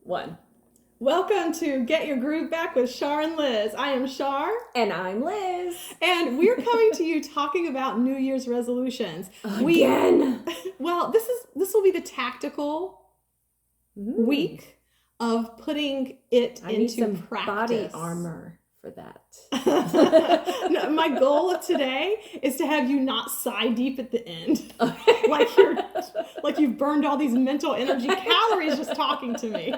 1. Welcome to Get Your Groove Back with Shar and Liz. I am Shar. And I'm Liz. And we're coming to you talking about New Year's resolutions. Again. Well, this will be the tactical week of putting it I into need some practice. Body armor for that. No, my goal of today is to have you not sigh deep at the end. Okay. like you've burned all these mental energy calories just talking to me.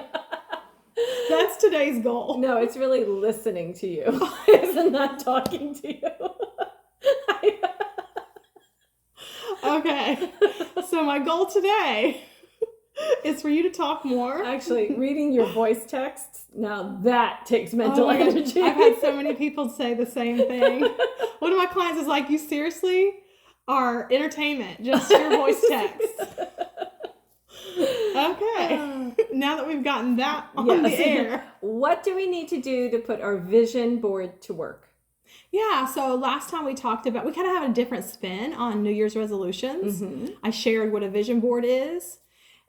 That's today's goal. No, it's really listening to you. It's not talking to you. Okay. So my goal today is for you to talk more. Actually, reading your voice texts, now that takes mental energy. I've had so many people say the same thing. One of my clients is like, you seriously are entertainment, just your voice text. Okay. Now that we've gotten that on the air. What do we need to do to put our vision board to work? Yeah, so last time we talked about, we kind of have a different spin on New Year's resolutions. Mm-hmm. I shared what a vision board is.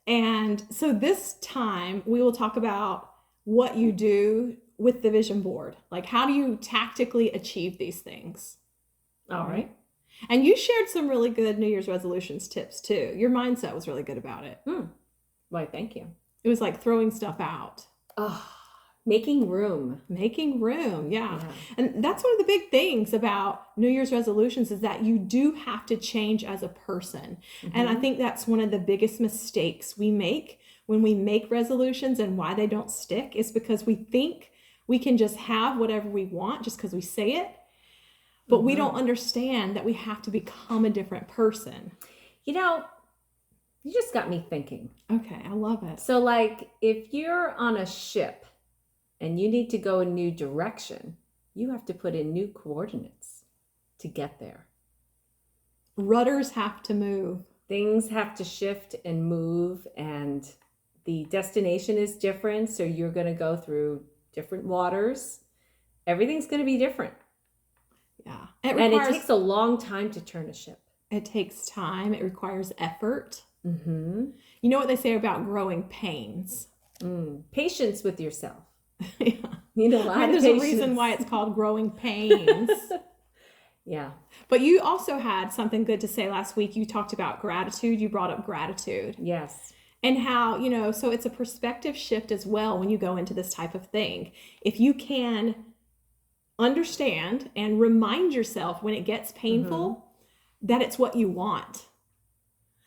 And so this time we will talk about what you do with the vision board. Like, how do you tactically achieve these things? All right. And you shared some really good New Year's resolutions tips too. Your mindset was really good about it. Why, thank you. It was like throwing stuff out. Oh, making room. Making room, yeah. And that's one of the big things about New Year's resolutions is that you do have to change as a person. Mm-hmm. And I think that's one of the biggest mistakes we make when we make resolutions and why they don't stick is because we think we can just have whatever we want just because we say it. But we don't understand that we have to become a different person. You know, you just got me thinking. Okay, I love it. So like if you're on a ship and you need to go a new direction, you have to put in new coordinates to get there. Rudders have to move. Things have to shift and move, and the destination is different. So you're going to go through different waters. Everything's going to be different. Yeah. It takes a long time to turn a ship. It takes time. It requires effort. Mm-hmm. You know what they say about growing pains? Patience with yourself. Yeah. You know, there's a reason why it's called growing pains. Yeah. But you also had something good to say last week. You talked about gratitude. You brought up gratitude. Yes. And how, so it's a perspective shift as well when you go into this type of thing. If you can understand and remind yourself when it gets painful that it's what you want.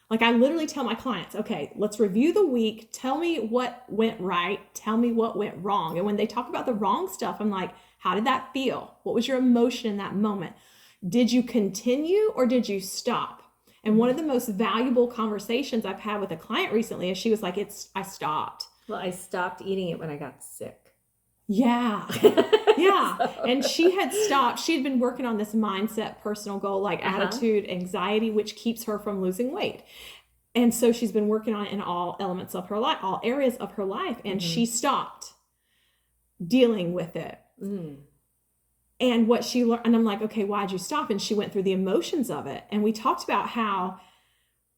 Like I literally tell my clients, okay, let's review the week. Tell me what went right. Tell me what went wrong. And when they talk about the wrong stuff, I'm like, how did that feel? What was your emotion in that moment? Did you continue or did you stop? And one of the most valuable conversations I've had with a client recently is she was like, I stopped. Well, I stopped eating it when I got sick. Yeah. Yeah. And she had stopped. She'd been working on this mindset, personal goal, like attitude, anxiety, which keeps her from losing weight. And so she's been working on it in all elements of her life, all areas of her life. And she stopped dealing with it. And what she learned, and I'm like, okay, why'd you stop? And she went through the emotions of it. And we talked about how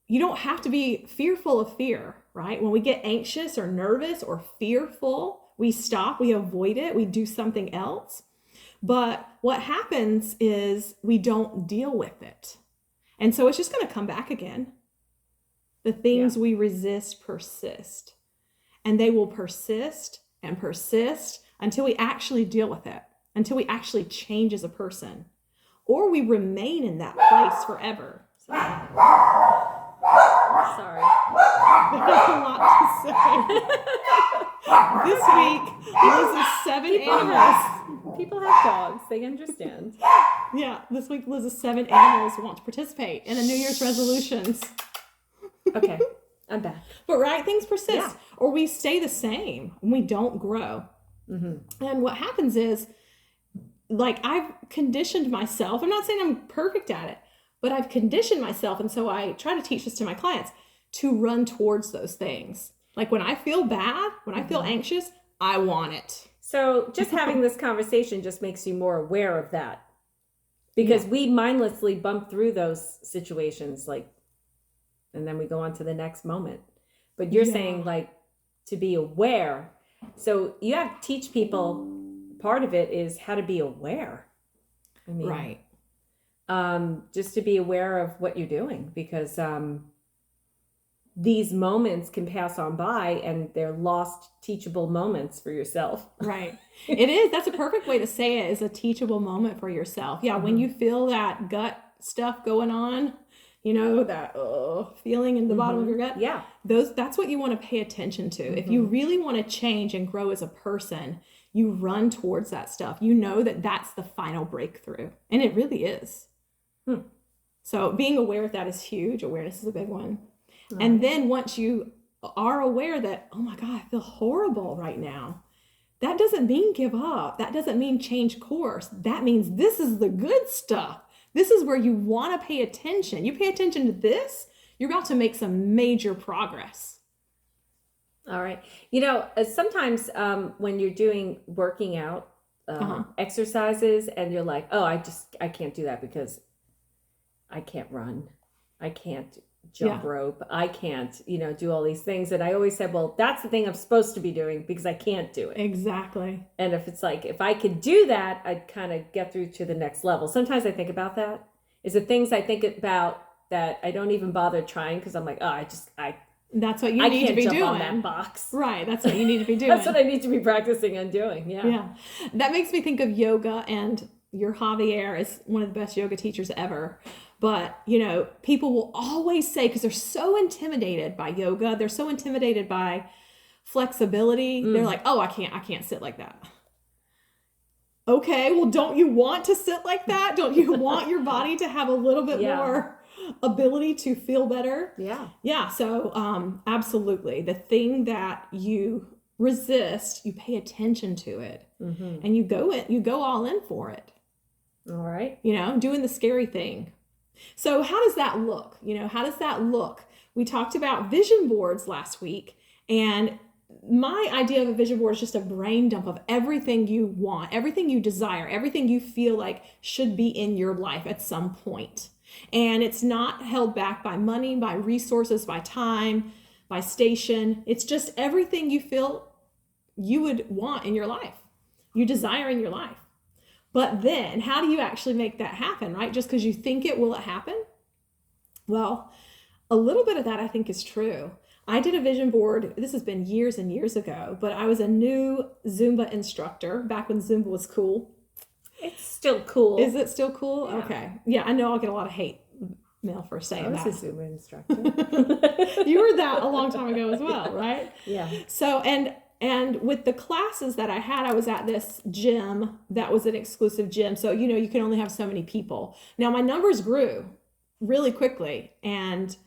you don't have to be fearful of fear, right? When we get anxious or nervous or fearful, we stop, we avoid it, we do something else. But what happens is we don't deal with it. And so it's just going to come back again. The things we resist persist. And they will persist and persist until we actually deal with it, until we actually change as a person. Or we remain in that place forever. Sorry. There's a lot to say. This week, Liz's 7 animals. People have dogs. They understand. Yeah, this week Liz's 7 animals want to participate in the New Year's resolutions. Okay, I'm back. But right, things persist. Or we stay the same and we don't grow. And what happens is, like, I've conditioned myself. I'm not saying I'm perfect at it, but I've conditioned myself. And so I try to teach this to my clients to run towards those things. Like when I feel bad, when I feel anxious, I want it. So just having this conversation just makes you more aware of that. Because we mindlessly bump through those situations, like, and then we go on to the next moment. But you're saying, like, to be aware So you have to teach people, part of it is how to be aware. I mean, Right. Just to be aware of what you're doing, because these moments can pass on by and they're lost teachable moments for yourself. Right. It is. That's a perfect way to say it, is a teachable moment for yourself. Yeah. When you feel that gut stuff going on, you know, that feeling in the bottom of your gut. Yeah. That's what you want to pay attention to. If you really want to change and grow as a person, you run towards that stuff. You know that that's the final breakthrough. And it really is. So being aware of that is huge. Awareness is a big one. And then once you are aware that, oh my God, I feel horrible right now, that doesn't mean give up. That doesn't mean change course. That means this is the good stuff. This is where you want to pay attention. You pay attention to this, you're about to make some major progress. All right. You know, sometimes when you're working out exercises and you're like, oh, I can't do that because I can't run. I can't jump rope. I can't, do all these things. And I always said, well, that's the thing I'm supposed to be doing because I can't do it. Exactly. And if it's like, if I could do that, I'd kind of get through to the next level. Sometimes I think about that. Is the things I think about that I don't even bother trying because I'm like, oh, that's what you need to be doing. On that box. Right. That's what you need to be doing. That's what I need to be practicing on doing. Yeah. Yeah. That makes me think of yoga, and your Javier is one of the best yoga teachers ever. But, people will always say, because they're so intimidated by yoga, they're so intimidated by flexibility. They're like, oh, I can't sit like that. Okay, well, don't you want to sit like that? Don't you want your body to have a little bit more ability to feel better? Yeah. Yeah. So, absolutely. The thing that you resist, you pay attention to it, and you go all in for it. All right. Doing the scary thing. So how does that look? How does that look? We talked about vision boards last week, and my idea of a vision board is just a brain dump of everything you want, everything you desire, everything you feel like should be in your life at some point. And it's not held back by money, by resources, by time, by station. It's just everything you feel you would want in your life, you desire in your life. But then how do you actually make that happen, right? Just because you think will it happen? Well, a little bit of that I think is true. I did a vision board. This has been years and years ago, but I was a new Zumba instructor back when Zumba was cool. It's still cool. Is it still cool? Yeah. Okay. Yeah, I know I'll get a lot of hate mail for saying that. I was a Zumba instructor. You were that a long time ago as well, right? Yeah. So, and with the classes that I had, I was at this gym that was an exclusive gym. So, you can only have so many people. Now, my numbers grew really quickly, and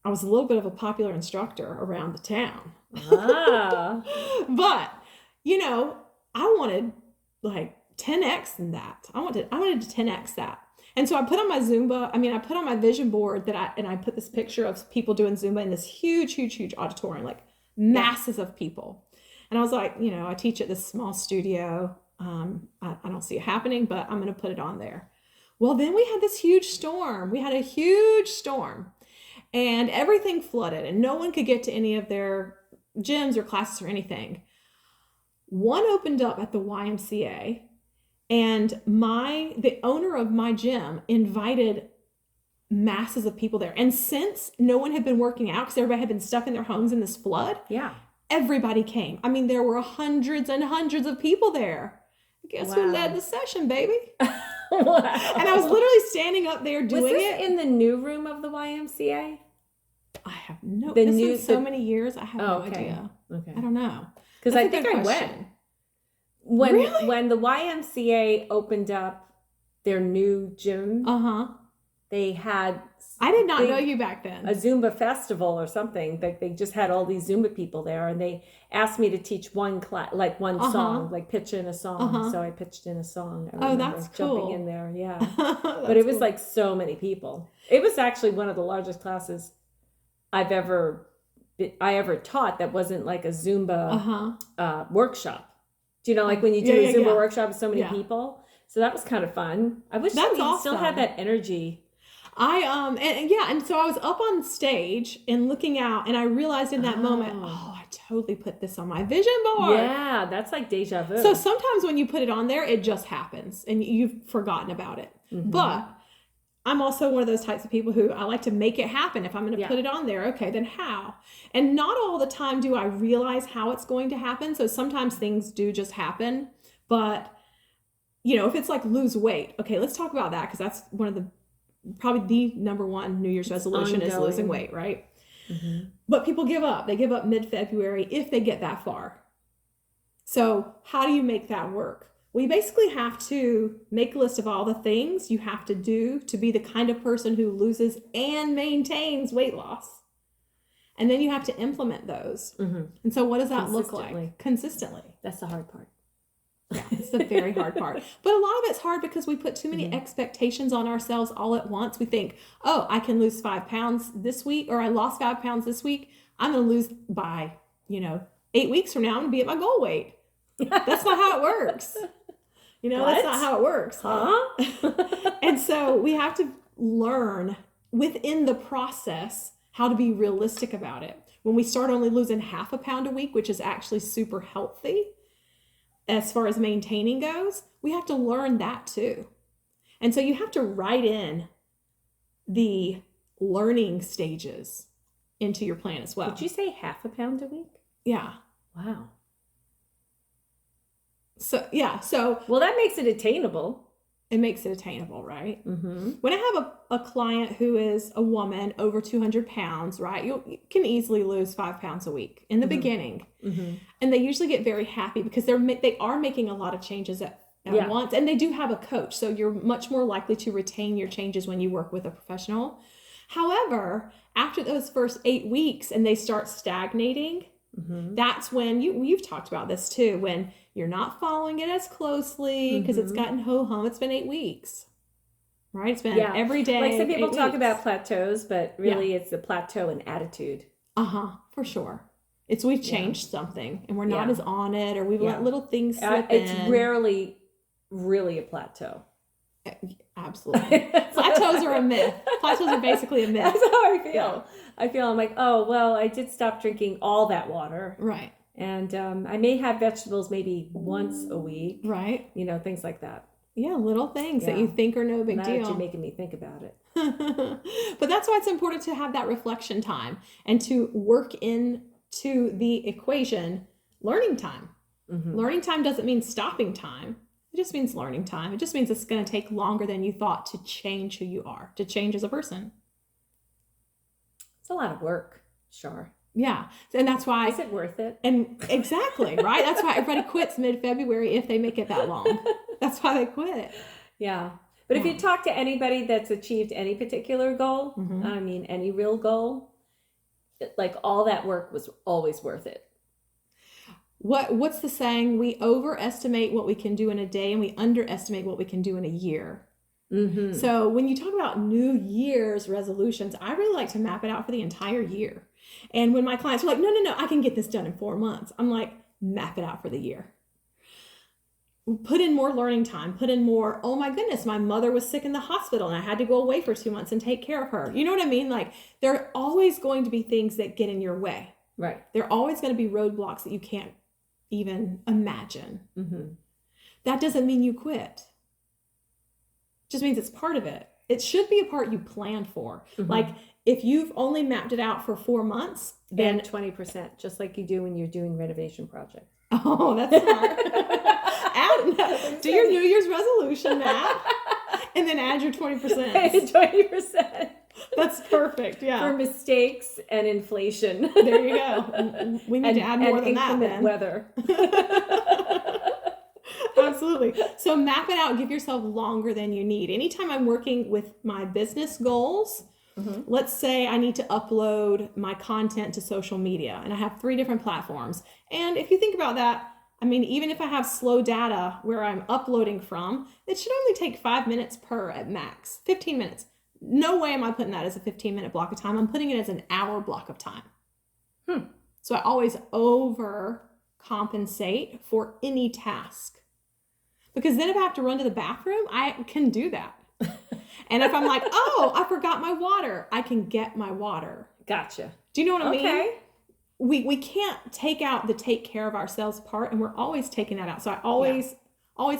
I was a little bit of a popular instructor around the town. Ah. But, I wanted like 10x in that. I wanted to 10x that. And so I put on my vision board and I put this picture of people doing Zumba in this huge, huge, huge auditorium, like masses of people. And I was like, I teach at this small studio. I don't see it happening, but I'm going to put it on there. Well, then we had this huge storm. We had a huge storm, and everything flooded, and no one could get to any of their gyms or classes or anything. One opened up at the YMCA, and the owner of my gym invited masses of people there. And since no one had been working out because everybody had been stuck in their homes in this flood, everybody came. I mean, there were hundreds and hundreds of people there. Guess who led the session, baby? Wow. And I was literally standing up there doing Was this it in the new room of the YMCA? I have no. This is so many years. I have no idea. Okay. I don't know. Because I think I went when the YMCA opened up their new gym. They had. I did not know you back then. A Zumba festival or something. They just had all these Zumba people there, and they asked me to teach one class, like one song, like pitch in a song. So I pitched in a song. Oh, that's cool. Jumping in there, yeah. But it was like so many people. It was actually one of the largest classes I ever taught that wasn't like a Zumba workshop. Do you know, like when you do a Zumba workshop with so many people? So that was kind of fun. I wish we still had that energy. And so I was up on stage and looking out, and I realized in that moment, I totally put this on my vision board. Yeah, that's like deja vu. So sometimes when you put it on there, it just happens and you've forgotten about it. Mm-hmm. But I'm also one of those types of people who I like to make it happen. If I'm going to put it on there, okay, then how? And not all the time do I realize how it's going to happen. So sometimes things do just happen. But, you know, if it's like lose weight, okay, let's talk about that because that's one of the, probably the number one New Year's resolution is losing weight, right? Mm-hmm. But people give up. They give up mid-February if they get that far. So how do you make that work? Well, you basically have to make a list of all the things you have to do to be the kind of person who loses and maintains weight loss. And then you have to implement those. Mm-hmm. And so what does that look like? Consistently. That's the hard part. Yeah, it's the very hard part. But a lot of it's hard because we put too many expectations on ourselves all at once. We think, oh, I can lose 5 pounds this week, or I lost 5 pounds this week. I'm going to lose by, 8 weeks from now, I'm going to be at my goal weight. That's not how it works. That's not how it works. Huh? And so we have to learn within the process how to be realistic about it. When we start only losing half a pound a week, which is actually super healthy as far as maintaining goes, we have to learn that too. And so you have to write in the learning stages into your plan as well. Did you say half a pound a week? Yeah. Wow. So, yeah. So, well, that makes it attainable. It makes it attainable, right? Mm-hmm. When I have a client who is a woman over 200 pounds, right, you can easily lose 5 pounds a week in the beginning. Mm-hmm. And they usually get very happy because they are making a lot of changes at once. And they do have a coach. So you're much more likely to retain your changes when you work with a professional. However, after those first 8 weeks and they start stagnating, that's when you've talked about this too, when you're not following it as closely because it's gotten ho-hum. It's been 8 weeks, right? It's been every day. Like some people talk about plateaus, but really it's the plateau in attitude. For sure. It's we've changed something and we're not as on it, or we've let little things slip in. It's rarely really a plateau. Absolutely. Plateaus are a myth. Plateaus are basically a myth. That's how I feel. I'm like, oh, well, I did stop drinking all that water. Right. And I may have vegetables maybe once a week. Right. Things like that. Yeah, little things that you think are no big deal. Now you're making me think about it. But that's why it's important to have that reflection time and to work into the equation learning time. Mm-hmm. Learning time doesn't mean stopping time. It just means learning time. It just means it's going to take longer than you thought to change who you are, to change as a person. It's a lot of work, sure. Yeah. And that's why. Is it worth it? And exactly, right? That's why everybody quits mid-February if they make it that long. That's why they quit. Yeah. But if you talk to anybody that's achieved any particular goal, any real goal, like all that work was always worth it. What's the saying? We overestimate what we can do in a day and we underestimate what we can do in a year. Mm-hmm. So when you talk about New Year's resolutions, I really like to map it out for the entire year. And when my clients are like, no, I can get this done in 4 months. I'm like, map it out for the year. Put in more learning time. Put in more, oh my goodness, my mother was sick in the hospital and I had to go away for 2 months and take care of her. You know what I mean? Like there are always going to be things that get in your way. Right. There are always going to be roadblocks that you can't even imagine. Mm-hmm. That doesn't mean you quit. It just means it's part of it. It should be a part you planned for. Mm-hmm. Like if you've only mapped it out for 4 months, then 20%, just like you do when you're doing renovation projects. Oh, that's smart. Do your New Year's resolution map and then add your 20%. 20%. That's perfect. Yeah. For mistakes and inflation. There you go. We need to add more than that then. Weather. Absolutely. So map it out. Give yourself longer than you need. Anytime I'm working with my business goals, let's say I need to upload my content to social media and I have 3 different platforms. And if you think about that, I mean, even if I have slow data where I'm uploading from, it should only take 5 minutes per at max, 15 minutes. No way am I putting that as a 15-minute block of time. I'm putting it as an hour block of time. So I always overcompensate for any task. Because then if I have to run to the bathroom, I can do that. And if I'm like, oh, I forgot my water, I can get my water. Gotcha. Do you know what I mean? we can't take out the take care of ourselves part, and we're always taking that out. So I always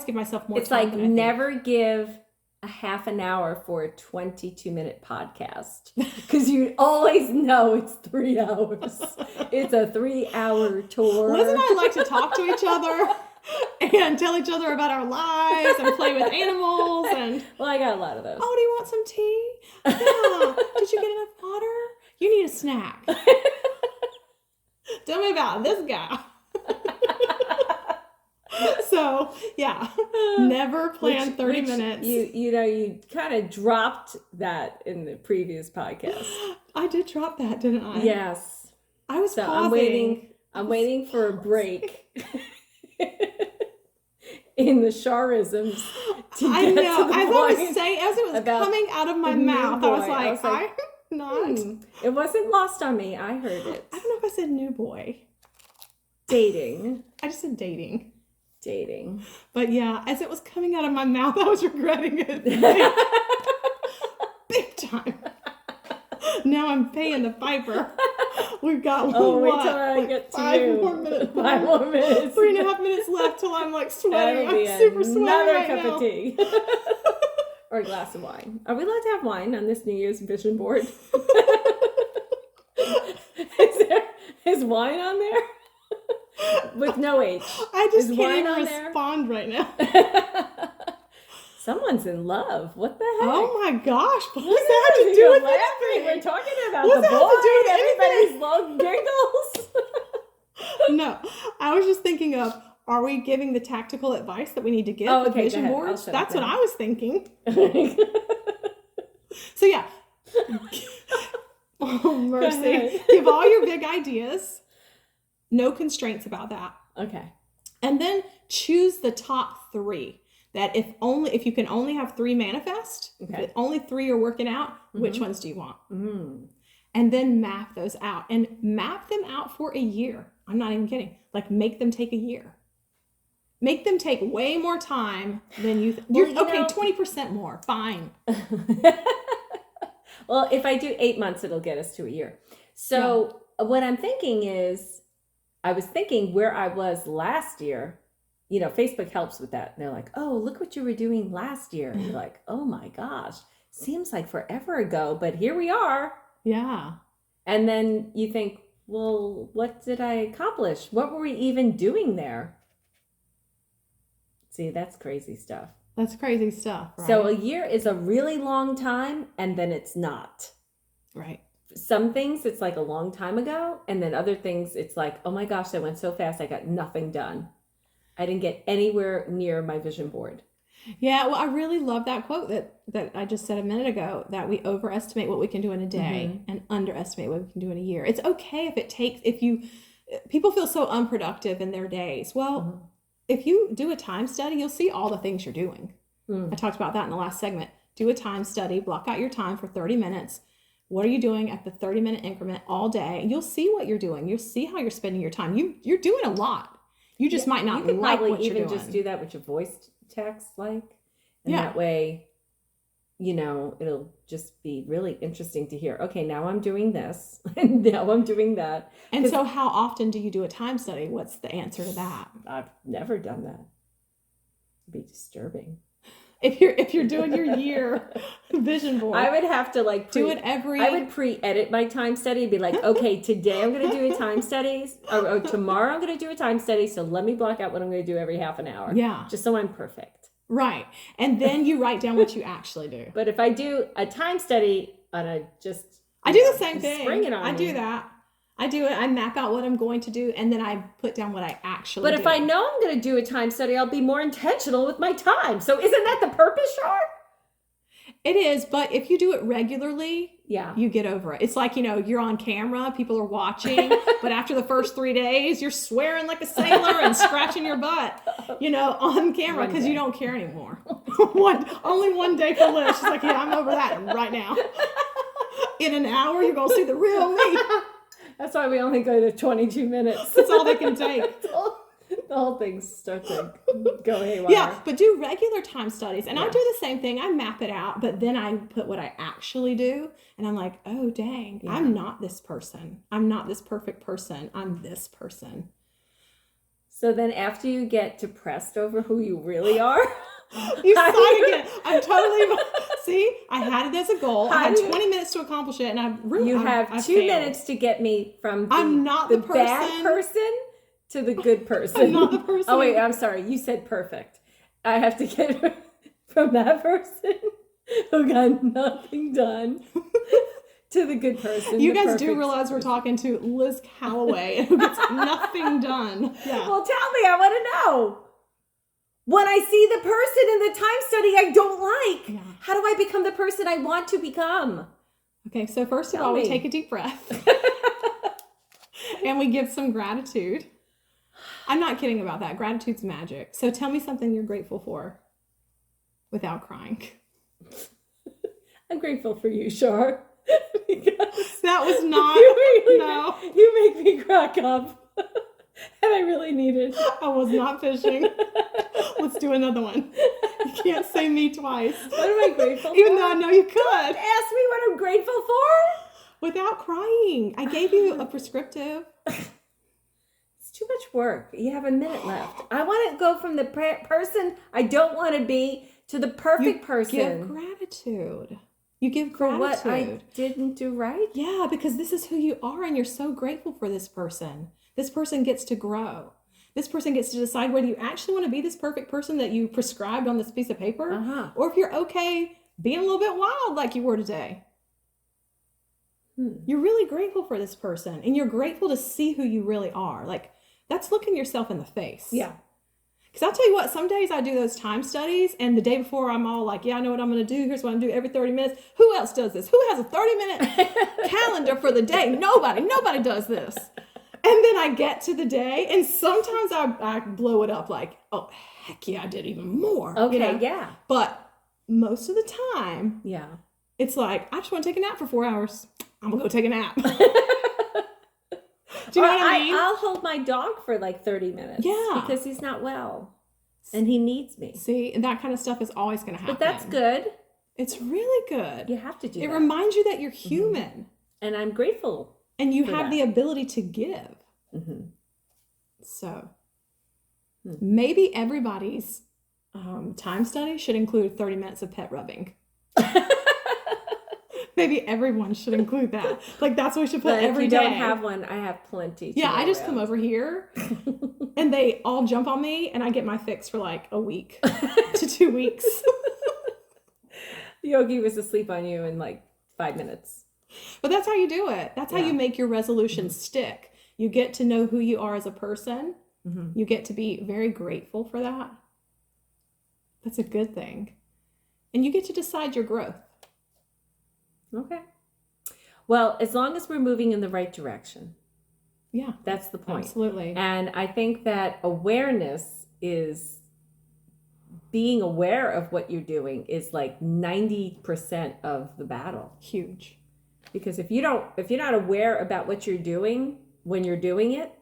give myself more It's time. like never give a half an hour for a 22-minute podcast because you always know it's 3 hours. It's a 3-hour tour. Liz and I like to talk to each other and tell each other about our lives and play with animals. And well, I got a lot of those. Oh, do you want some tea? Yeah. Did you get enough water? You need a snack. Tell me about this guy. So, yeah, never plan 30 minutes. You kind of dropped that in the previous podcast. I did drop that, didn't I? Yes. I was pausing. I'm waiting for a break in the Charisms to I get know. to the As I point was saying, as it was coming out of my mouth, I was like, I'm not. It wasn't lost on me. I heard it. I don't know if I said new boy. Dating. I just said dating. But yeah, as it was coming out of my mouth, I was regretting it. Big time. Now I'm paying the piper. We've got wait till I get to 5 more minutes. 5 more minutes. 3.5 minutes left till I'm like sweating. That'll be I'm super sweaty another right cup now. of tea. Or a glass of wine. Are we allowed to have wine on this New Year's vision board? Is wine on there? With no H. I just Is can't wine on even respond right now. Someone's in love. What the heck? Oh my gosh. What Look does that at have to you, do you're with laughing. anything? We're talking about What's the that have to do boy. with Everybody's long giggles. No, I was just thinking of, are we giving the tactical advice that we need to give Oh, with okay, vision go ahead. boards? I'll shut That's up what now. I was thinking. So yeah. Oh, mercy. Give all your big ideas. No constraints about that. Okay. And then choose the top 3. That if you can only have 3 manifest, Okay. if only 3 are working out, which ones do you want? Mm. And then map those out. And map them out for a year. I'm not even kidding. Like, make them take a year. Make them take way more time than you okay, 20% more. Fine. Well, if I do 8 months, it'll get us to a year. So what I'm thinking is, I was thinking where I was last year. You know, Facebook helps with that. They're like, oh, look what you were doing last year. And you're like, oh my gosh, seems like forever ago, but here we are. Yeah. And then you think, well, what did I accomplish? What were we even doing there? See, that's crazy stuff. That's crazy stuff. Right? So a year is a really long time, and then it's not. Right. Some things it's like a long time ago, and then other things it's like, oh my gosh, that went so fast, I got nothing done. I didn't get anywhere near my vision board. Yeah, well, I really love that quote that I just said a minute ago, that we overestimate what we can do in a day and underestimate what we can do in a year. It's okay people feel so unproductive in their days. Well, if you do a time study, you'll see all the things you're doing. I talked about that in the last segment. Do a time study, block out your time for 30 minutes. What are you doing at the 30-minute increment all day? And you'll see what you're doing. You'll see how you're spending your time. You're doing a lot. You just might not like what you're doing. Just do that with your voice text, and that way, it'll just be really interesting to hear. Okay, now I'm doing this, and now I'm doing that. And so, how often do you do a time study? What's the answer to that? I've never done that. It'd be disturbing. If you're doing your year vision board, I would have to do it every. I would pre-edit my time study and be like, okay, today I'm going to do a time study, or tomorrow I'm going to do a time study. So let me block out what I'm going to do every half an hour. Yeah, just so I'm perfect. Right, and then you write down what you actually do. But if I do a time study on I do the same thing. Spring it on me. Do that. I do it. I map out what I'm going to do, and then I put down what I actually do. But if I know I'm going to do a time study, I'll be more intentional with my time. So isn't that the purpose, Char? It is, but if you do it regularly, yeah, you get over it. It's like, you're on camera, people are watching, but after the first 3 days, you're swearing like a sailor and scratching your butt, on camera because you don't care anymore. Only one day for Liz. She's like, yeah, I'm over that right now. In an hour, you're going to see the real me. That's why we only go to 22 minutes. That's all they can take. That's whole thing start to go haywire. Yeah, but do regular time studies. And I do the same thing. I map it out, but then I put what I actually do. And I'm like, oh, dang, I'm not this person. I'm not this perfect person. I'm this person. So then after you get depressed over who you really are. You saw it again. I'm totally, see, I had it as a goal. I had 20 minutes to accomplish it. And I really, you have I 2 failed. minutes to get me from I'm not the bad person to the good person. I'm not the person. Oh, wait, I'm sorry. You said perfect. I have to get from that person who got nothing done to the good person. You guys do realize we're talking to Liz Calloway who gets nothing done. Yeah. Well, tell me. I want to know. When I see the person in the time study I don't like, how do I become the person I want to become? Okay, so first of all, we take a deep breath and we give some gratitude. I'm not kidding about that. Gratitude's magic. So tell me something you're grateful for without crying. I'm grateful for you, Shar. That was not, no. You make me crack up. And I really need it. I was not fishing. Let's do another one. You can't say me twice. What am I grateful for? Even though I know you could. Don't ask me what I'm grateful for. Without crying. I gave you a prescriptive. It's too much work. You have a minute left. I want to go from the person I don't want to be to the perfect person. Give gratitude. You give for gratitude. what I didn't do right? Yeah, because this is who you are and you're so grateful for this person. This person gets to grow. This person gets to decide whether you actually want to be this perfect person that you prescribed on this piece of paper, or if you're okay being a little bit wild like you were today. You're really grateful for this person, and you're grateful to see who you really are. Like, that's looking yourself in the face. Yeah. Because I'll tell you what, some days I do those time studies, and the day before I'm all like, yeah, I know what I'm going to do. Here's what I'm going to do every 30 minutes. Who else does this? Who has a 30-minute calendar for the day? Nobody does this. And then I get to the day, and sometimes I blow it up like, oh, heck yeah, I did even more. Okay, yeah. But most of the time, it's like, I just want to take a nap for 4 hours. I'm going to go take a nap. Do you know what I mean? I'll hold my dog for like 30 minutes. Yeah. Because he's not well. And he needs me. See, and that kind of stuff is always going to happen. But that's good. It's really good. You have to do that. It reminds you that you're human. And I'm grateful. And you have the ability to give. So maybe everybody's time study should include 30 minutes of pet rubbing. Maybe everyone should include that. Like, that's what we should put every day. If you don't have one, I have plenty. Yeah, I just come over here and they all jump on me and I get my fix for like a week to 2 weeks. Yogi was asleep on you in like 5 minutes. But that's how you do it. That's how you make your resolutions stick. You get to know who you are as a person. You get to be very grateful for that. That's a good thing. And you get to decide your growth. Okay. Well, as long as we're moving in the right direction. Yeah. That's the point. Absolutely. And I think that awareness is being aware of what you're doing is like 90% of the battle. Huge. Because if you're not aware about what you're doing when you're doing it,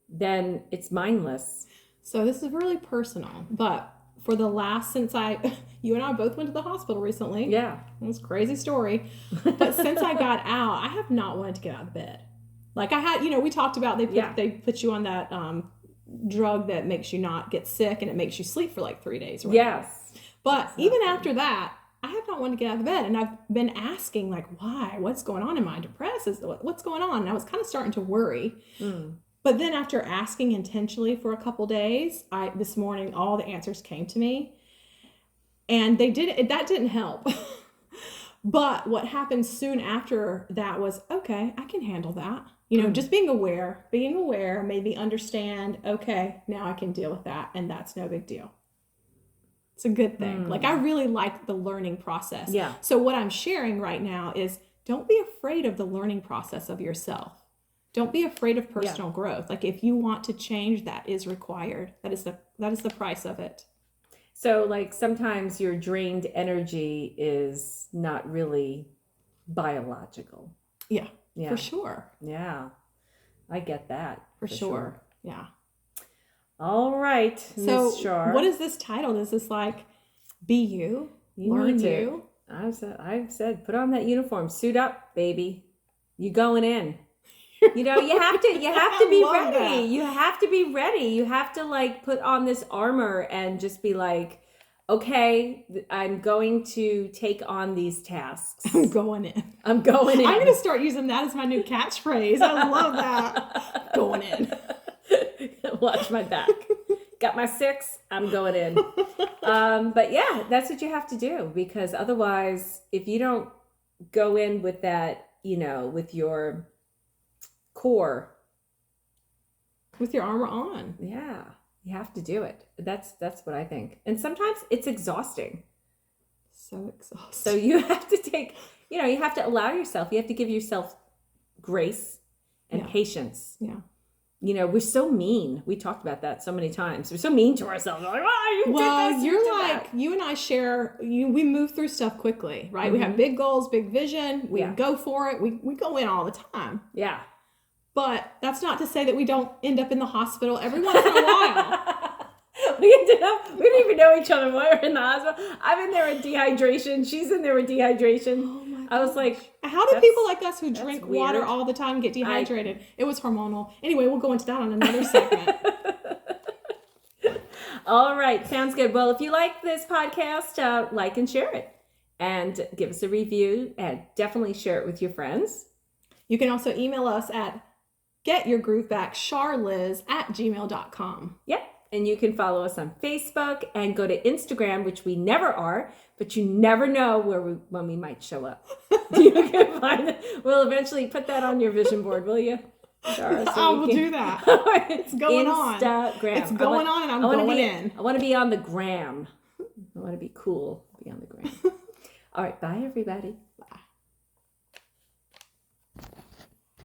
then it's mindless. So this is really personal, but for the last, you and I both went to the hospital recently. Yeah. It was a crazy story. But since I got out, I have not wanted to get out of bed. Like I had, we talked about, they put you on that drug that makes you not get sick and it makes you sleep for like 3 days. Right? Yes. But even after that, I have not wanted to get out of bed. And I've been asking, like, why? What's going on? Am I depressed? What's going on? And I was kind of starting to worry. But then after asking intentionally for a couple days, this morning, all the answers came to me. And that didn't help. But what happened soon after that was, okay, I can handle that. Just being aware, maybe understand, okay, now I can deal with that. And that's no big deal. It's a good thing. Like, I really like the learning process. Yeah. So what I'm sharing right now is don't be afraid of the learning process of yourself. Don't be afraid of personal growth. Like, if you want to change, that is required. That is the price of it. So, like, sometimes your drained energy is not really biological. Yeah. For sure. Yeah. I get that. For sure. Yeah. All right, So Miss Shar. what is this title? Is this like be you? You Learn need to. you? I've said, put on that uniform, suit up, baby. You going in. You know, you have to be love ready. that. You have to be ready. You have to like put on this armor and just be like, okay, I'm going to take on these tasks. I'm going in. I'm going in. I'm going to start using that as my new catchphrase. I love that. Going in. Watch my back. Got my 6. I'm going in. But yeah, that's what you have to do, because otherwise, if you don't go in with that, you know, with your core, With your armor on. yeah, you have to do it. That's what I think. And sometimes it's exhausting. So exhausted. So you have to take, you know, you have to allow yourself, you have to give yourself grace and patience. Yeah. You know, we're so mean. We talked about that so many times. We're so mean to ourselves. Like, oh, you Well, did this, you're did like, that. you and I share, we move through stuff quickly, right? We have big goals, big vision. We go for it. We go in all the time. Yeah. But that's not to say that we don't end up in the hospital every once in a while. We didn't even know each other while we were in the hospital. I'm in there with dehydration. She's in there with dehydration. Oh my I was like, how do people like us who drink weird. water all the time get dehydrated? It was hormonal. Anyway, we'll go into that on another segment. all right, sounds good. Well, if you like this podcast, like and share it, and give us a review, and definitely share it with your friends. You can also email us at getyourgrooveback@gmail.com. Yep. And you can follow us on Facebook and go to Instagram, which we never are, but you never know when we might show up. You can find it. We'll eventually put that on your vision board, will you? Shara, so I will do that. It's going on. Instagram. It's going on, and I'm going in. I want to be on the gram. I want to be cool. Be on the gram. All right. Bye, everybody.